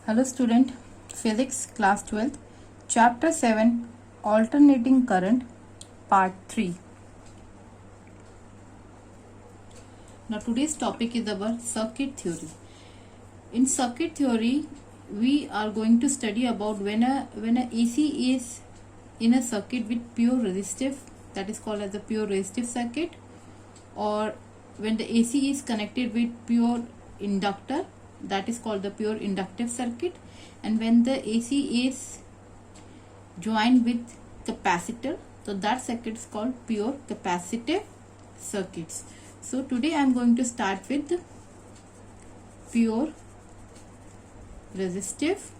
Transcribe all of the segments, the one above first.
Hello student, Physics class 12th, Chapter 7, Alternating Current, Part 3. Now today's topic is about circuit theory. In circuit theory, we are going to study about when a AC is in a circuit with pure resistive, that is called as a pure resistive circuit, or when the AC is connected with pure inductor, that is called the pure inductive circuit, and when the AC is joined with capacitor, so that circuit is called pure capacitive circuits. So today I am going to start with pure resistive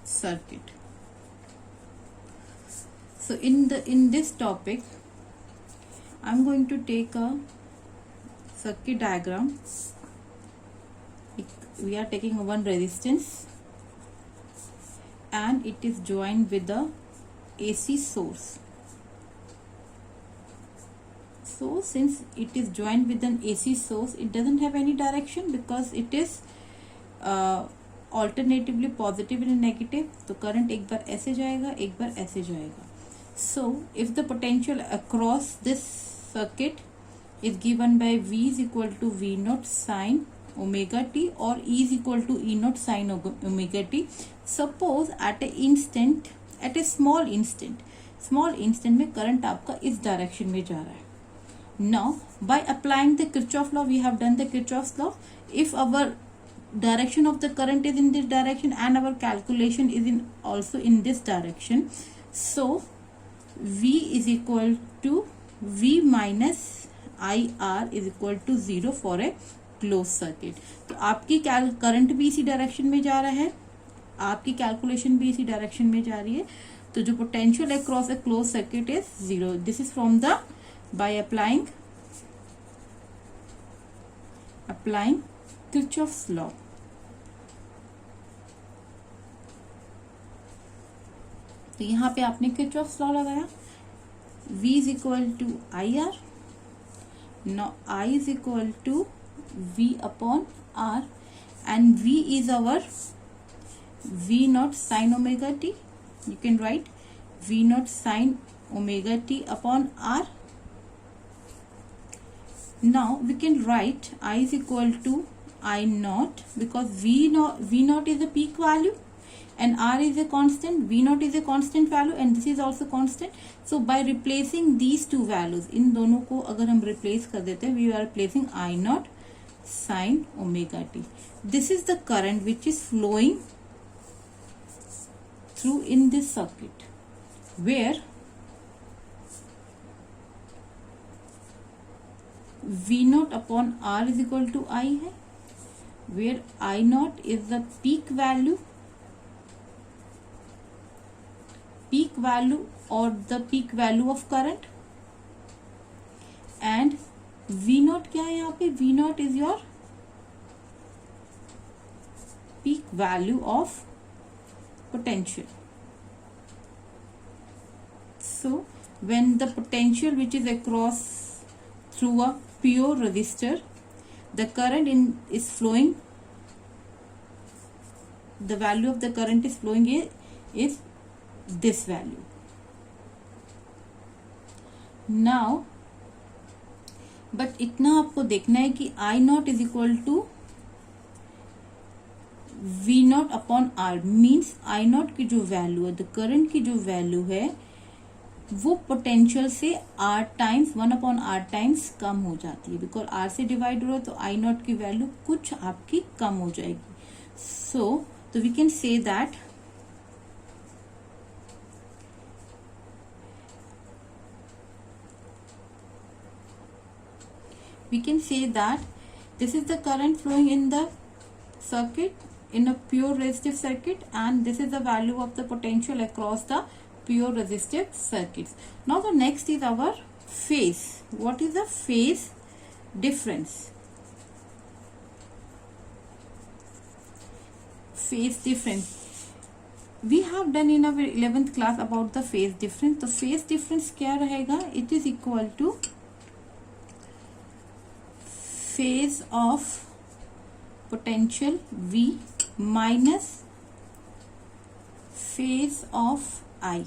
circuit. So in this topic I am going to take a circuit diagram. We are taking one resistance and it is joined with the AC source. So since it is joined with an AC source, it doesn't have any direction because it is alternatively positive and negative. तो current एक बार ऐसे जाएगा, एक बार ऐसे जाएगा. So if the potential across this circuit is given by V is equal to V naught sine omega t or E is equal to E naught sine omega t. Suppose at a small instant में current आपका इस direction में जा रहा है. Now by applying the Kirchhoff law, we have done the Kirchhoff's law. If our direction of the current is in this direction and our calculation is also in this direction, so V is equal to V minus IR is equal to 0 for a close circuit. तो आपकी current भी इसी direction में जा रहा है, आपकी calculation भी इसी डायरेक्शन में जा रही है, तो जो potential across a close circuit is 0. This is from the by applying Kirchhoff's law. तो यहां पे आपने किरचॉफ्स लॉ लगाया. V is equal to IR. Now I is equal to V upon R and V is our V naught sine omega t. You can write V naught sine omega t upon R. Now we can write I is equal to I naught because V naught is a peak value and R is a constant. V naught is a constant value and this is also constant. So by replacing these two values, इन दोनों को अगर हम replace कर देते हैं, we are replacing I naught sine omega t. This is the current which is flowing through in this circuit where V naught upon R is equal to I है, where I naught is the peak value or the peak value of current and V naught क्या है यहाँ पे? V naught is your peak value of potential. So when the potential which is across through a pure resistor, the current is flowing, the value of the current is flowing is this value. Now but इतना आपको देखना है कि I not is equal to V not upon R. Means I not की जो value है, the current की जो वैल्यू है, वो पोटेंशियल से R times 1 upon R times कम हो जाती है. बिकॉज R से डिवाइड हो रहा है तो I नॉट की वैल्यू कुछ आपकी कम हो जाएगी. सो तो we can say that this is the current flowing in the circuit, in a pure resistive circuit, and this is the value of the potential across the pure resistive circuits. Now the next is our phase. What is the phase difference? We have done in our 11th class about the phase difference. तो phase difference क्या रहेगा? It is equal to phase of potential V minus phase of I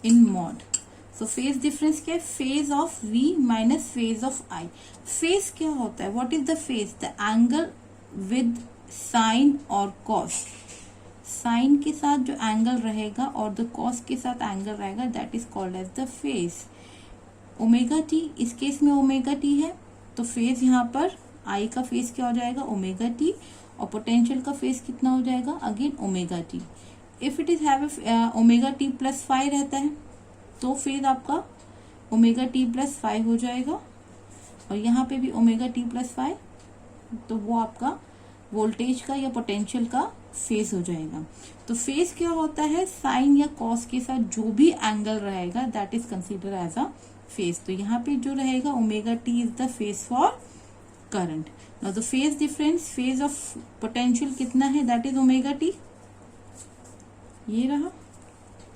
in mod. So phase difference क्या है? Phase of v minus phase of i। Phase क्या होता है? What is the phase? The angle with sine और cos. Sine के साथ जो angle रहेगा और द कॉस के साथ एंगल रहेगा, that is called as the phase. Omega t, इस केस में ओमेगा टी है, तो फेज यहाँ पर आई का फेज क्या हो जाएगा? Omega t. और पोटेंशियल का फेज कितना हो जाएगा? Again omega T. If it is have omega T plus 5 रहता है तो फेज आपका ओमेगा टी प्लस 5 हो जाएगा, और यहाँ पे भी ओमेगा टी प्लस 5, तो वो आपका वोल्टेज का या पोटेंशियल का फेज हो जाएगा। तो फेज क्या होता है? साइन या कॉस के साथ जो भी एंगल रहेगा, that is consider as a phase. तो यहाँ पे जो रहेगा omega t is the phase for current. Now the phase difference, phase of potential कितना है? दैट इज ओमेगा टी, ये रहा,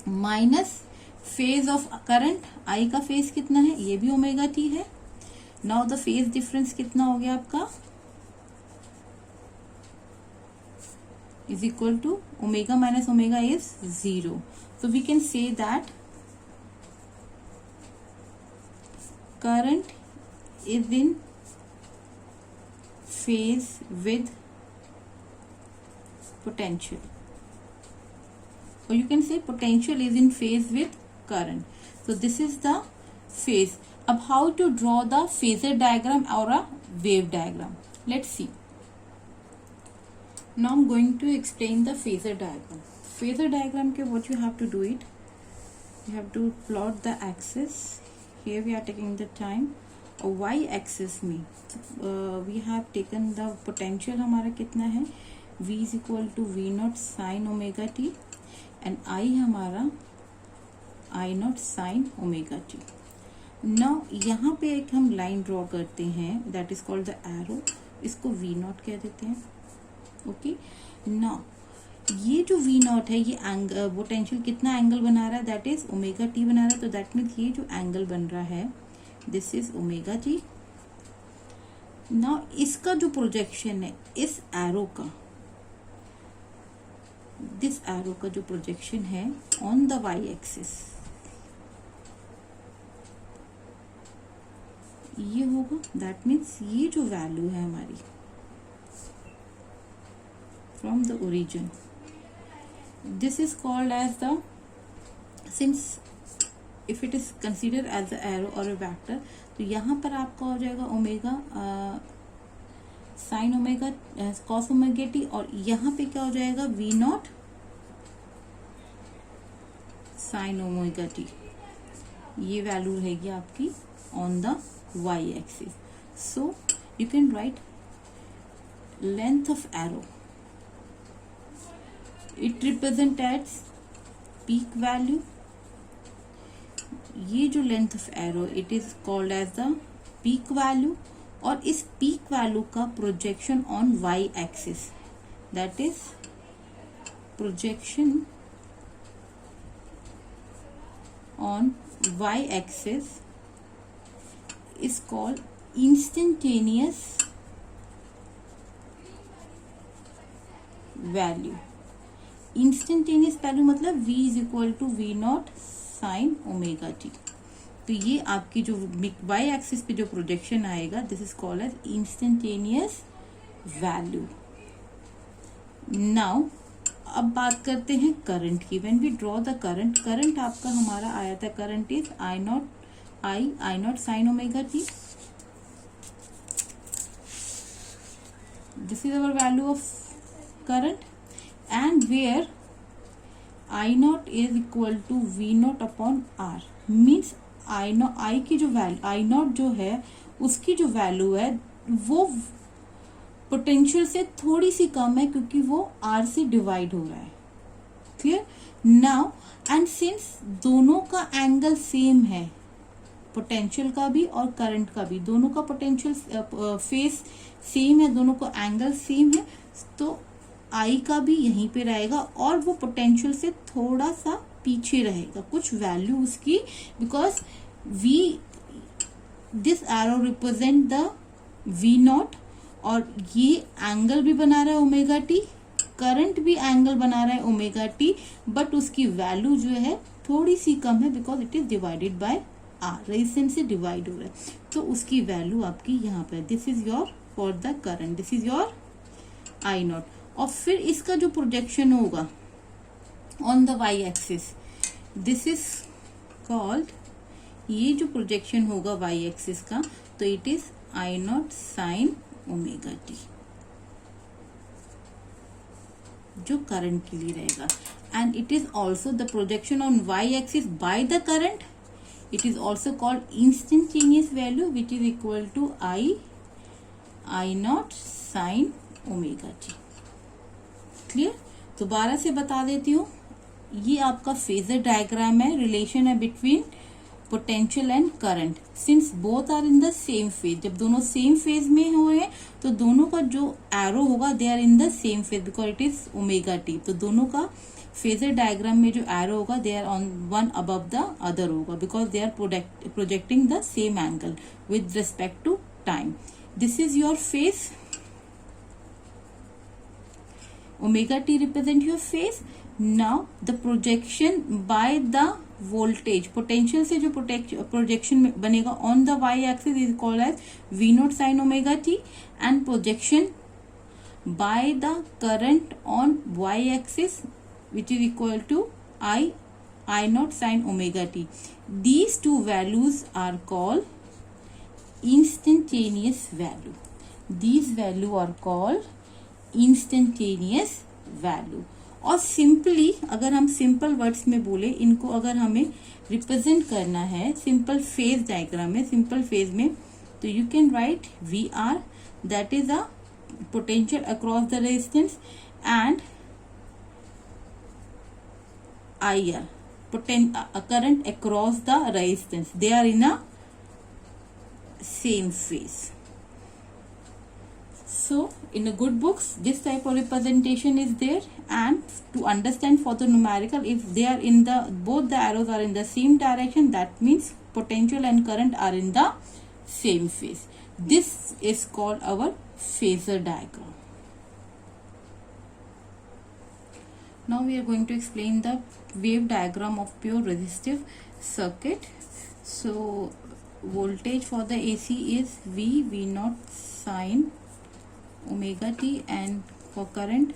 minus phase of current, I का फेज कितना है? ये भी ओमेगा टी है। नाउ द फेज डिफरेंस कितना हो गया आपका? is equal to omega minus omega is 0. So we can say that current is in phase with potential, or you can say potential is in phase with current. So this is the phase. अब how to draw the phasor diagram or a wave diagram? Let's see. Now I'm going to explain the phasor diagram. Phasor diagram के what you have to do it, you have to plot the axis. Here we are taking the time. और y axis में we have taken the potential हमारा कितना है? v is equal to v naught sin omega t and I हमारा I naught sin omega t. Now यहाँ पे एक हम लाइन ड्रॉ करते हैं, that is called the arrow. इसको v naught कह देते हैं। ओके, ना ये जो वी नॉट है, ये एंगल पोटेंशियल कितना एंगल बना रहा है? दैट इज ओमेगा टी बना रहा है। तो दैट मीन्स ये जो एंगल बन रहा है, दिस इज ओमेगा टी। ना इसका जो प्रोजेक्शन है इस एरो का, दिस एरो का जो प्रोजेक्शन है ऑन द वाई एक्सिस, ये होगा। दैट मीन्स ये जो वैल्यू है हमारी from the origin, this is called as the, since if it is considered as the arrow or a vector, तो यहाँ पर आपका हो जाएगा omega sine omega cos omega t, और यहाँ पे क्या हो जाएगा? V not sine omega t. ये वैल्यू रहेगी आपकी on the Y axis. So you can write length of arrow, it represent as peak value. ये जो length of arrow, it is called as the peak value, और इस peak value का projection on Y axis, that is projection on Y axis is called instantaneous value. Instantaneous value मतलब v is equal to V not sine omega t. तो ये आपकी जो Y axis पे जो प्रोजेक्शन आएगा, this is called as instantaneous value. Now अब बात करते हैं करंट की। When we draw the current, current आपका हमारा आया था, current is I not sine omega t. This is our value of current, and where I naught is equal to V naught upon R, means I की जो value I naught जो है उसकी जो वैल्यू है वो पोटेंशियल से थोड़ी सी कम है, क्योंकि वो R से डिवाइड हो रहा है। क्लियर? नाउ एंड सिंस दोनों का एंगल सेम है, पोटेंशियल का भी और करंट का भी, दोनों का पोटेंशियल फेस सेम है, दोनों का एंगल सेम है, तो आई का भी यहीं पे रहेगा और वो पोटेंशियल से थोड़ा सा पीछे रहेगा, कुछ वैल्यू उसकी, because we this arrow represent the V not, और ये एंगल भी बना रहा है ओमेगा टी, करंट भी एंगल बना रहा है ओमेगा टी, बट उसकी वैल्यू जो है थोड़ी सी कम है because it is divided by R, resistance से डिवाइड हो रहा है, तो उसकी वैल्यू आपकी यहाँ पे, this is your for the current, this is your I not. और फिर इसका जो प्रोजेक्शन होगा on the Y axis, this is called, ये जो प्रोजेक्शन होगा वाई एक्सिस का, तो it is I not sine omega t, जो करंट के लिए रहेगा। And it is also the projection on Y axis by the current, it is also called instantaneous value which is equal to I not sine omega t. Clear? दोबारा से बता देती हूँ, ये आपका फेजर डायग्राम है, रिलेशन है between potential and current, since both are in the same phase. जब दोनों सेम फेज में हो रहे हैं तो दोनों का जो एरो होगा they are in the same phase because it is omega t, तो दोनों का फेजर डायग्राम में जो एरो होगा they are on one above the other होगा because they are projecting the same angle with respect to time. This is your phase, omega t represent your phase. Now the projection by the voltage, potential से जो projection बनेगा on the y axis is called as v naught sin omega t, and projection by the current on y axis which is equal to I naught sin omega t. These two values are called instantaneous value. These value are called instantaneous value. और simply अगर हम simple words में बोले, इनको अगर हमें represent करना है सिंपल फेज डायग्राम में, सिंपल फेज में, तो you can write V R, that is a potential across the resistance, and I R current across the resistance, they are in a same phase. So in a good books this type of representation is there, and to understand for the numerical, if they are in the both the arrows are in the same direction, that means potential and current are in the same phase. This is called our phasor diagram. Now we are going to explain the wave diagram of pure resistive circuit. So voltage for the AC is V naught sin omega t, and for current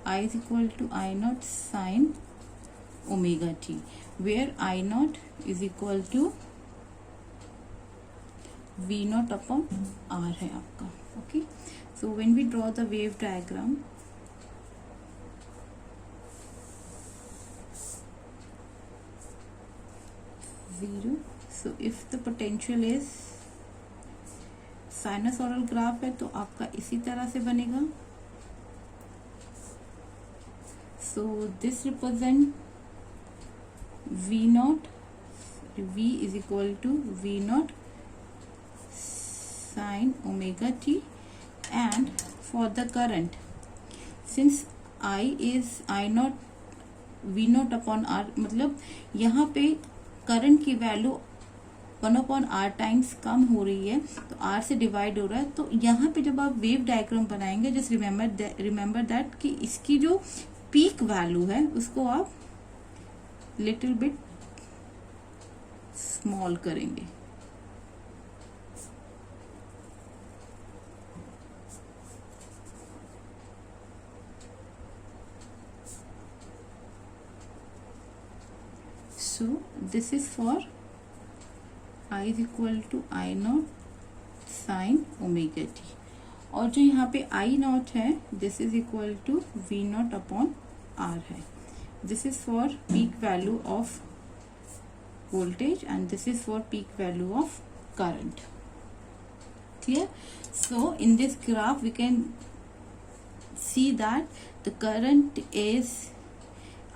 I is equal to I naught sin omega t, where I naught is equal to V naught upon R है आपका. Okay, so when we draw the wave diagram, zero, so if the potential is sinusoidal graph है तो आपका इसी तरह से बनेगा. So this represent V not, V is equal to V not sine omega t, and for the current since I is I not V not upon R, मतलब यहाँ पे करंट की वैल्यू 1/r टाइम्स कम हो रही है, तो r से डिवाइड हो रहा है, तो यहाँ पे जब आप वेव डायग्राम बनाएंगे जस्ट रिमेम्बर दैट कि इसकी जो पीक वैल्यू है उसको आप लिटिल बिट स्मॉल करेंगे. So this is for I is equal to I naught sin omega t, और जो यहाँ पे I naught है this is equal to V naught upon R है. This is for peak value of voltage and this is for peak value of current. Clear? So in this graph we can see that the current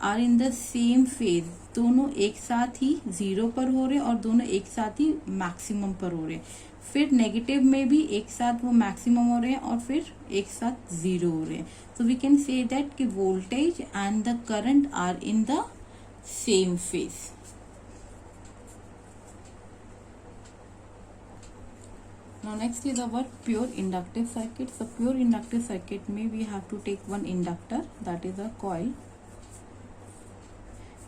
are in the same phase. दोनों एक साथ ही 0 पर हो रहे हैं और दोनों एक साथ ही मैक्सिमम पर हो रहे हैं. फिर नेगेटिव में भी एक साथ वो मैक्सिमम हो रहे हैं और फिर एक साथ 0 हो रहे हैं. तो वी कैन से दैट कि voltage and the current are in the same phase. Now next is our pure inductive circuit. So pure inductive circuit में we have to take one inductor, that is a coil,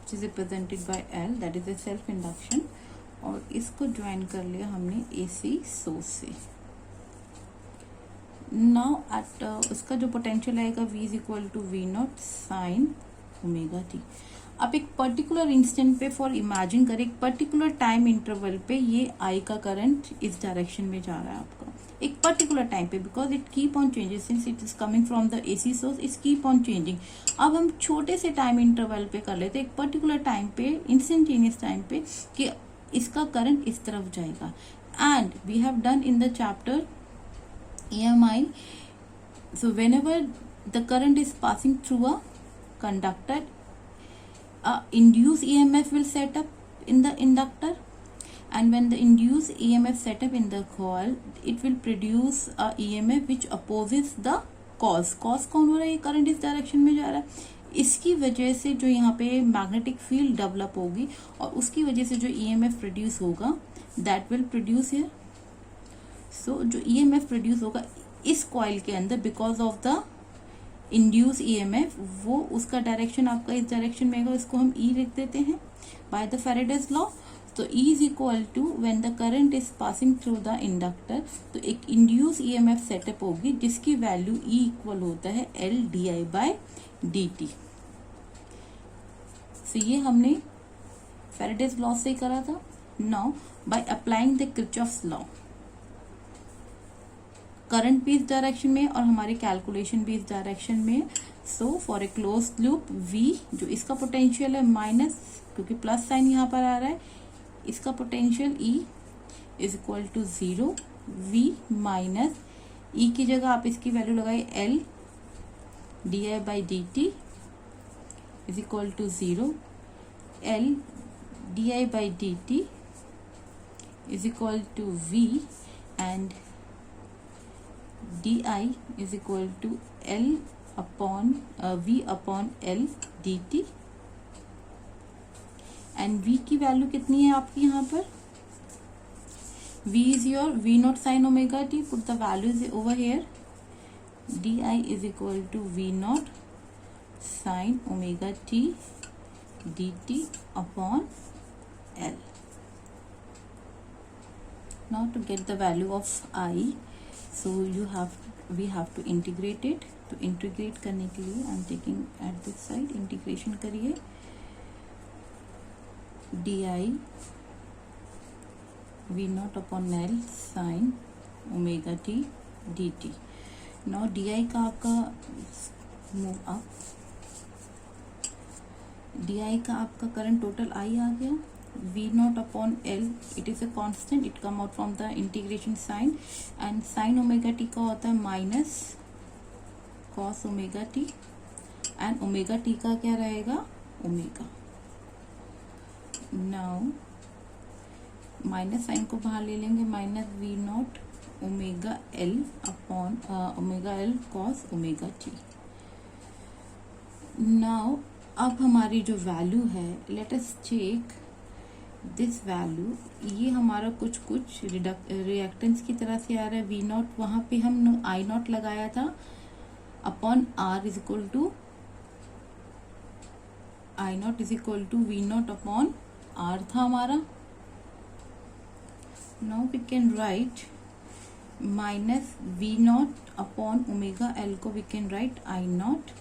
which is represented by L, that is a self induction, और इसको join कर लिया हमने AC source से. Now at उसका जो potential आएगा V is equal to V not sine omega t. आप एक पर्टिकुलर इंस्टेंट पे फॉर इमेजिन करें, एक पर्टिकुलर टाइम इंटरवल पे ये आई का करंट इस डायरेक्शन में जा रहा है आपका एक पर्टिकुलर टाइम पे, because it keep on changes since it is coming from the AC source, it's keep on changing. अब हम छोटे से टाइम इंटरवल पे कर लेते एक पर्टिकुलर टाइम पे, इंस्टेंटेनियस टाइम पे, कि इसका करंट इस तरफ जाएगा. And we have done in the chapter EMI. So whenever the current is passing through a conductor, induced EMF will set up in the inductor, and when the induced EMF set up in the coil, it will produce a EMF which opposes the cause. Cause कौन हो रहा है? ये current इस direction में जा रहा है. इसकी वजह से जो यहाँ पे मैग्नेटिक फील्ड डेवलप होगी और उसकी वजह से जो EMF प्रोड्यूस होगा, दैट विल प्रोड्यूस हियर. सो जो EMF प्रोड्यूस होगा इस कॉइल के अंदर because of the induce EMF, वो उसका डायरेक्शन आपका इस डायरेक्शन में होगा. इसको हम E लिख देते हैं बाय द फैराडेज लॉ. तो E is equal to when the current is passing through the inductor, तो एक इंड्यूस EMF सेटअप होगी जिसकी वैल्यू E इक्वल होता है L di बाय dt. सो ये हमने फैराडेज लॉ से करा था. Now by applying the Kirchhoff's law, current भी इस डायरेक्शन में और हमारी कैलकुलेशन भी इस डायरेक्शन में. So for a close loop V, जो इसका पोटेंशियल है माइनस, क्योंकि प्लस साइन यहाँ पर आ रहा है, इसका potential E is equal to 0. V minus E की जगह आप इसकी वैल्यू लगाए L di by d t is equal to 0. L di by d t is equal to V and di is equal to L upon V upon L dt. And V की value कितनी है आपकी यहाँ पर? V is your V naught sin omega t. Put the values over here. di is equal to V naught sin omega t dt upon L. Now to get the value of I, so we have to integrate it. तो integrate करने के लिए I am taking at this side, integration करिए. di V not upon L sign omega T dt. Now di का आपका move up, di का आपका current total I आ गया. V naught upon L, it is a constant, it come out from the integration sign, and sin omega t का होता है minus cos omega t, and omega t का क्या रहेगा? Omega. Now minus sign को बाहर ले लेंगे, minus V not omega L upon omega L cos omega t. Now अब हमारी जो वैल्यू है, let us check this value. ये हमारा कुछ रिएक्टेंस की तरह से आ रहा है. V नॉट, वहां पे हम I नॉट लगाया था upon R is equal to I not is equal to V not upon R था हमारा. Now we can write minus V not upon omega L को we can write I not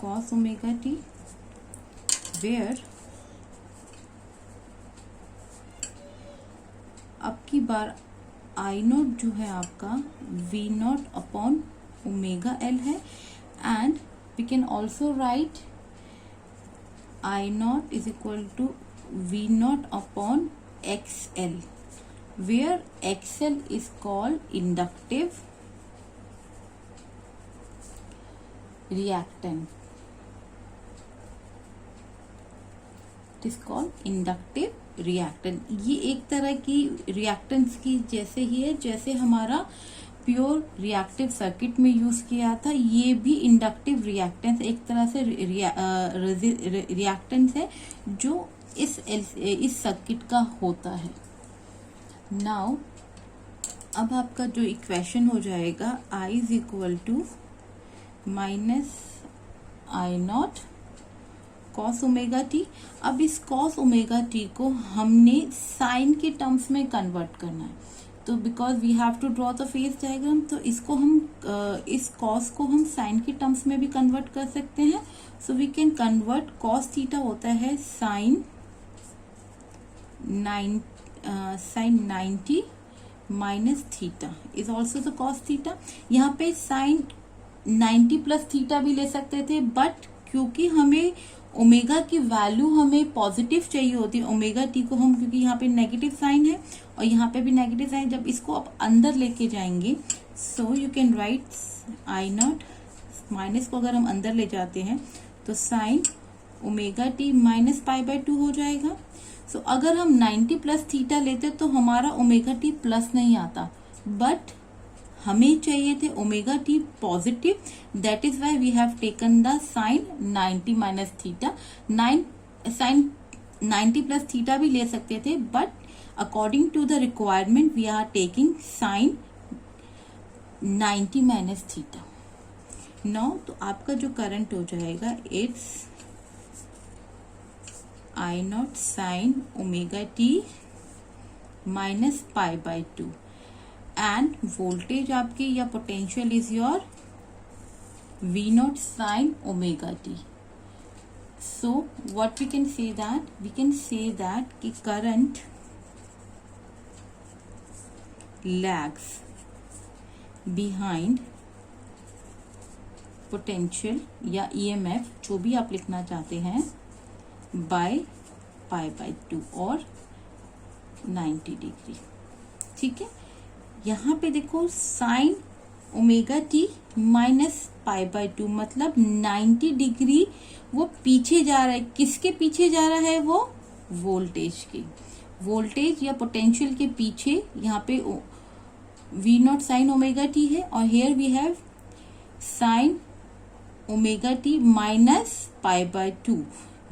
cos omega t, where अब की बार I not जो है आपका V not upon omega L है, and we can also write I not is equal to V not upon XL, where XL is called inductive reactant. It is called inductive reactant. ये एक तरह की reactance की जैसे ही है जैसे हमारा प्योर रिएक्टिव सर्किट में यूज किया था. ये भी इंडक्टिव रिएक्टेंस एक तरह से रिएक्टेंस है जो इस सर्किट का होता है. नाउ अब आपका जो इक्वेशन हो जाएगा I is equal to minus I not cos omega t. अब इस कॉस ओमेगा टी को हमने साइन के टर्म्स में कन्वर्ट करना है, तो because we have to draw the phase diagram, तो इसको हम इस कॉस को हम साइन के टर्म्स में भी कन्वर्ट कर सकते हैं। So we can convert cos theta होता है sine 90 minus theta is also the cos theta. यहाँ पे साइन 90 प्लस थीटा भी ले सकते थे, बट क्योंकि हमें ओमेगा की वैल्यू हमें पॉजिटिव चाहिए होती है, ओमेगा टी को हम, क्योंकि यहाँ पे नेगेटिव साइन है और यहाँ पे भी नेगेटिव साइन, जब इसको आप अंदर लेके जाएंगे सो you can right I not, minus को अगर हम अंदर ले जाते हैं तो sign omega t minus pi by 2 हो जाएगा। सो अगर हम 90 प्लस थीटा लेते तो हमारा ओमेगा टी प्लस नहीं आता, बट हमें चाहिए थे omega t positive, that is why we have taken the sine 90 minus theta. Sine 90 plus theta भी ले सकते थे, but according to the requirement we are taking sine 90 minus theta. Now तो आपका जो करंट हो जाएगा it's I not sine omega t minus pi by 2 and voltage आपकी या potential is your V not sine omega t. So what we can say that कि current lags behind potential या EMF, जो भी आप लिखना चाहते हैं, बाय पाई बाय 2 और 90 डिग्री। ठीक है, यहाँ पे देखो sign omega t minus pi by 2 मतलब 90 डिग्री वो पीछे जा रहा है। किसके पीछे जा रहा है? वो वोल्टेज के, वोल्टेज या पोटेंशियल के पीछे। यहाँ पे V not sine omega t है और here we have sine omega t minus pi by 2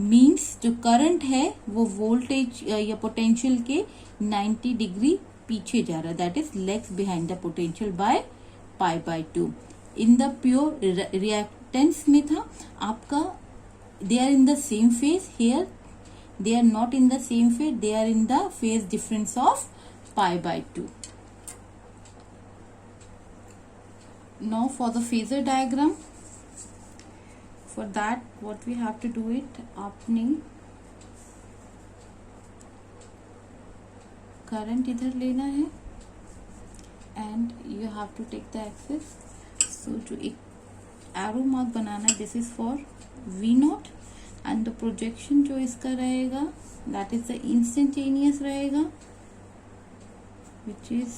means जो करंट है वो वोल्टेज या पोटेंशियल के 90 डिग्री पीछे जा रहा है, that is lags behind the potential by pi by 2। In the pure reactance में था आपका they are in the same phase, here they are not in the same phase, they are in the phase difference of pi by 2। Now for the phasor diagram, for that what we have to do it, आपने current इधर लेना है and you have to take the axis. सो जो एक arrow mark बनाना है, this is for V naught and the projection जो इसका रहेगा दैट इज द इंस्टेंटेनियस रहेगा, which is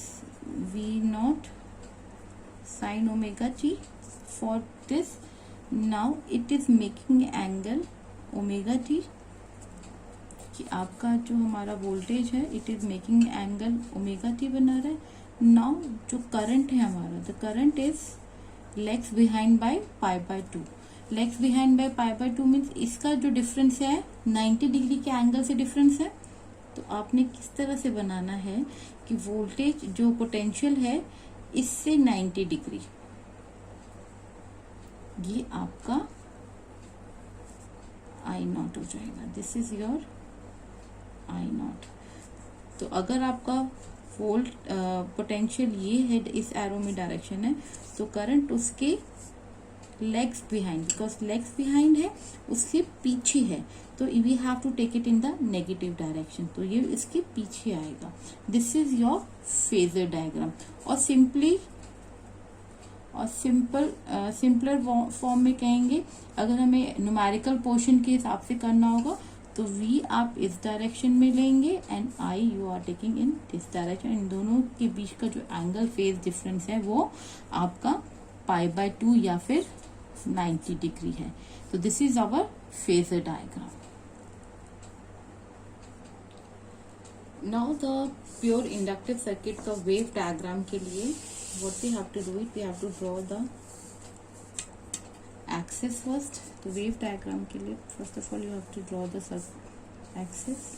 V not sine omega t for this. Now it is making angle omega t, कि आपका जो हमारा वोल्टेज है it is making angle omega t बना रहा है। नाउ जो करंट है हमारा, the current is lags behind by pi by 2। Lags behind by pi by 2 means इसका जो डिफरेंस है 90 डिग्री के एंगल से डिफरेंस है। तो आपने किस तरह से बनाना है कि वोल्टेज जो पोटेंशियल है इससे 90 डिग्री, ये आपका आई नॉट हो जाएगा, this is your I not. तो अगर आपका वोल्ट पोटेंशियल ये है, इस एरो में डायरेक्शन है, तो करंट उसके lags behind, because lags behind है उसके पीछे है, तो we have to take it in the negative direction, तो ये इसके पीछे आएगा। This is your phasor diagram. और सिंपलर फॉर्म में कहेंगे, अगर हमें न्यूमेरिकल पोर्शन के हिसाब से करना होगा तो V आप इस डायरेक्शन में लेंगे and I you are taking in this direction. इन दोनों के बीच का जो एंगल फेज डिफरेंस है वो आपका पाई बाय 2 या फिर 90 डिग्री है। तो this is our phasor diagram. Now the pure inductive circuit का वेव डायग्राम के लिए what we have to do it, we have to draw the axis first। तो wave diagram के लिए first of all you have to draw the axis।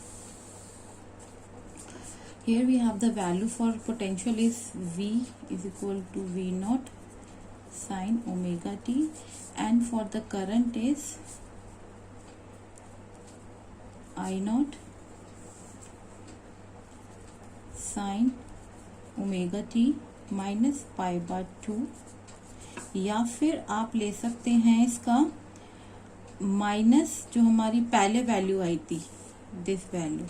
Here we have the value for potential is V is equal to V naught sine omega t, and for the current is I naught sine omega t minus pi by 2, या फिर आप ले सकते हैं इसका minus जो हमारी पहले वैल्यू आई थी, दिस वैल्यू,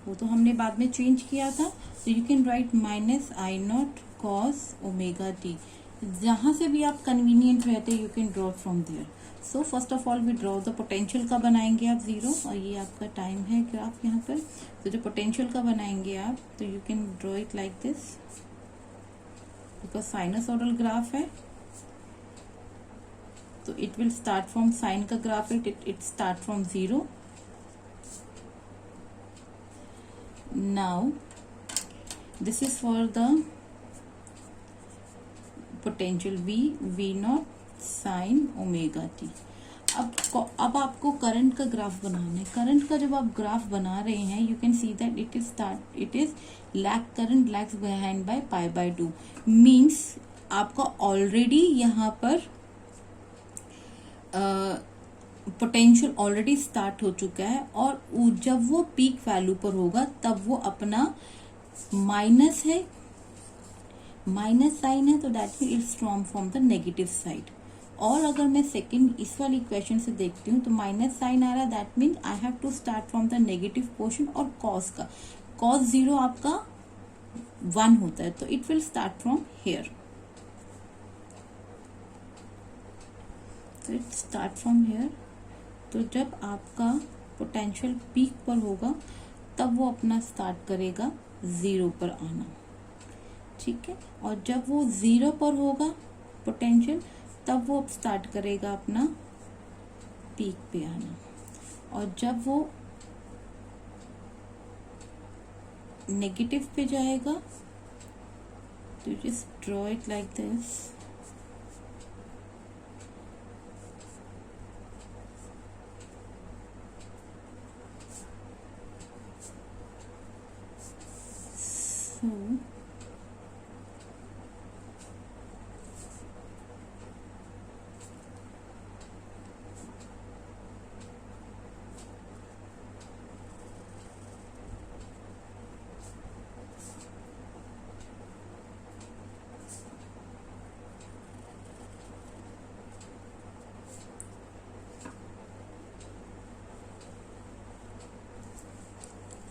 वो तो हमने बाद में चेंज किया था, तो you can write minus I not cos omega t. जहां से भी आप कन्वीनियंट रहते you can draw from there. So first of all we draw the potential का बनाएंगे आप जीरो, और ये आपका टाइम है ग्राफ यहाँ पर। तो जो पोटेंशियल का बनाएंगे आप, तो you can draw it like this, because sinusoidal graph है, तो it will start from sine का graph, it start from zero. Now this is for the potential V not sine omega t. अब आपको current का graph बनाना है। Current का जब आप ग्राफ बना रहे हैं, you can see that it is lag current lags behind by pi by 2, means आपका ऑलरेडी यहाँ पर पोटेंशियल ऑलरेडी स्टार्ट हो चुका है, और जब वो पीक वैल्यू पर होगा तब वो अपना माइनस है, माइनस साइन है, तो that mean it's from the negative side. और अगर मैं सेकंड इस वाली इक्वेशन से देखती हूँ तो माइनस साइन आ रहा है, that mean I have to start from the negative portion. और कॉस का, कॉस जीरो आपका 1 होता है, तो it will start from here, तो इट स्टार्ट फ्रॉम हेयर। तो जब आपका पोटेंशियल पीक पर होगा तब वो अपना स्टार्ट करेगा जीरो पर आना, ठीक है। और जब वो जीरो पर होगा पोटेंशियल, तब वो स्टार्ट करेगा अपना पीक पे आना। और जब वो नेगेटिव पे जाएगा, तो just draw it like this.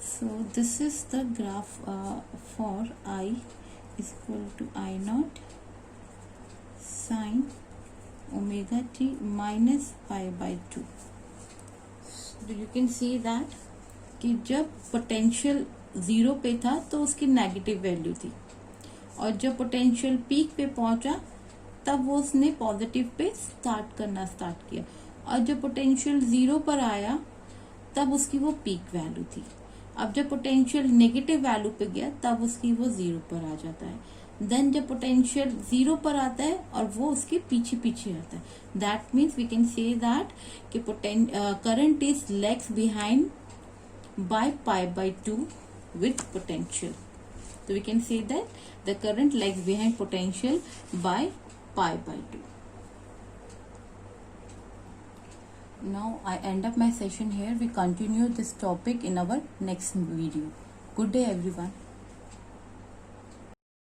So So this is the graph for I is equal to I naught sine omega t minus pi by 2. So you can see that कि जब पोटेंशियल जीरो पे था तो उसकी negative value थी, और जब potential peak पे पहुंचा तब वो उसने पॉजिटिव पे स्टार्ट किया, और जब पोटेंशियल जीरो पर आया तब उसकी वो पीक वैल्यू थी। अब जब पोटेंशियल नेगेटिव वैल्यू पे गया तब उसकी वो जीरो पर आ जाता है। देन जब पोटेंशियल जीरो पर आता है और वो उसके पीछे पीछे आता है, that means we can say that कि current is lags behind by pi by 2 with potential. So we can say that the current lags behind potential by pi by 2. Now I end up my session here. We continue this topic in our next video. Good day everyone.